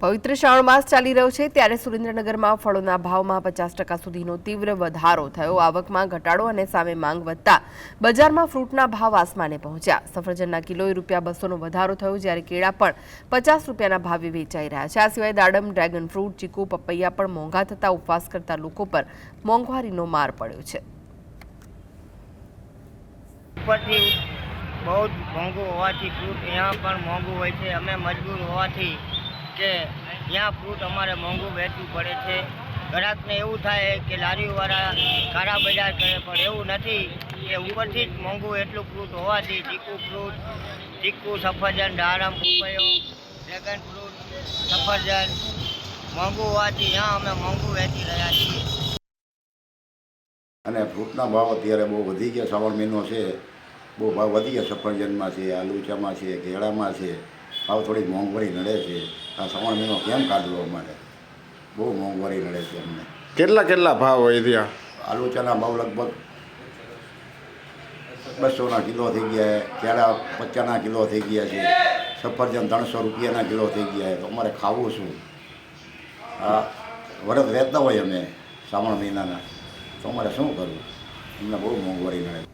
પવિત્ર શ્રાવણ માસ ચાલી રહ્યો છે ત્યારે સુરેન્દ્રનગરમાં ફળોના ભાવમાં 50% સુધીનો તીવ્ર વધારો થયો। આવકમાં ઘટાડો અને સામે માંગ વધતા બજારમાં ફ્રૂટના ભાવ આસમાને પહોંચ્યા। સફરજનના કિલોએ ₹200નો વધારો થયો, જ્યારે કેળા પણ ₹50ના ભાવે વેચાઈ રહ્યા છે। આ સિવાય દાડમ, ડ્રેગન ફ્રૂટ, ચીકુ, પપૈયા પણ મોંઘા થતા ઉપવાસ કરતા લોકો પર મોંઘવારીનો માર પડ્યો છે। બહુ મોંઘું હોવાથી ફ્રૂટ यहाँ પણ મોંઘું હોય છે। અમે મજબૂર હોવાથી કે यहाँ ફ્રૂટ અમારે મોંઘું વેચવું પડે છે। ગ્રાહકને એવું થાય કે લારીવાળા કાળા બજાર કરે, પણ એવું નથી કે ઉપરથી જ મોંઘું એટલું ફ્રૂટ હોવાથી ચીકુ, સફરજન, દાડમ, પપૈયો, ડ્રેગન ફ્રૂટ, સફરજન મોંઘું હોવાથી यहाँ અમે મોંઘું વેચી રહ્યા છીએ। અને ફ્રૂટના ભાવ અત્યારે બહુ વધી ગયા। શ્રાવણ મહિનો છે, બહુ ભાવ વધી ગયા। સફરજનમાં છે, આલુચામાં છે, કેળામાં છે, ભાવ થોડીક મોંઘવારી નડે છે। આ શ્રાવણ મહિનો કેમ કાઢવો અમારે? બહુ મોંઘવારી નડે છે અમને। કેટલા ભાવ હોય ત્યાં? આલુચાના ભાવ લગભગ 200ના કિલો થઈ ગયા છે, કેળા 50ના કિલો થઈ ગયા છે, સફરજન 300 રૂપિયાના કિલો થઈ ગયા છે। તો અમારે ખાવું શું? આ વરસ રહેતા હોય અમે શ્રાવણ મહિનાના, તો અમારે શું કરવું? અમને બહુ મોંઘવારી નડે।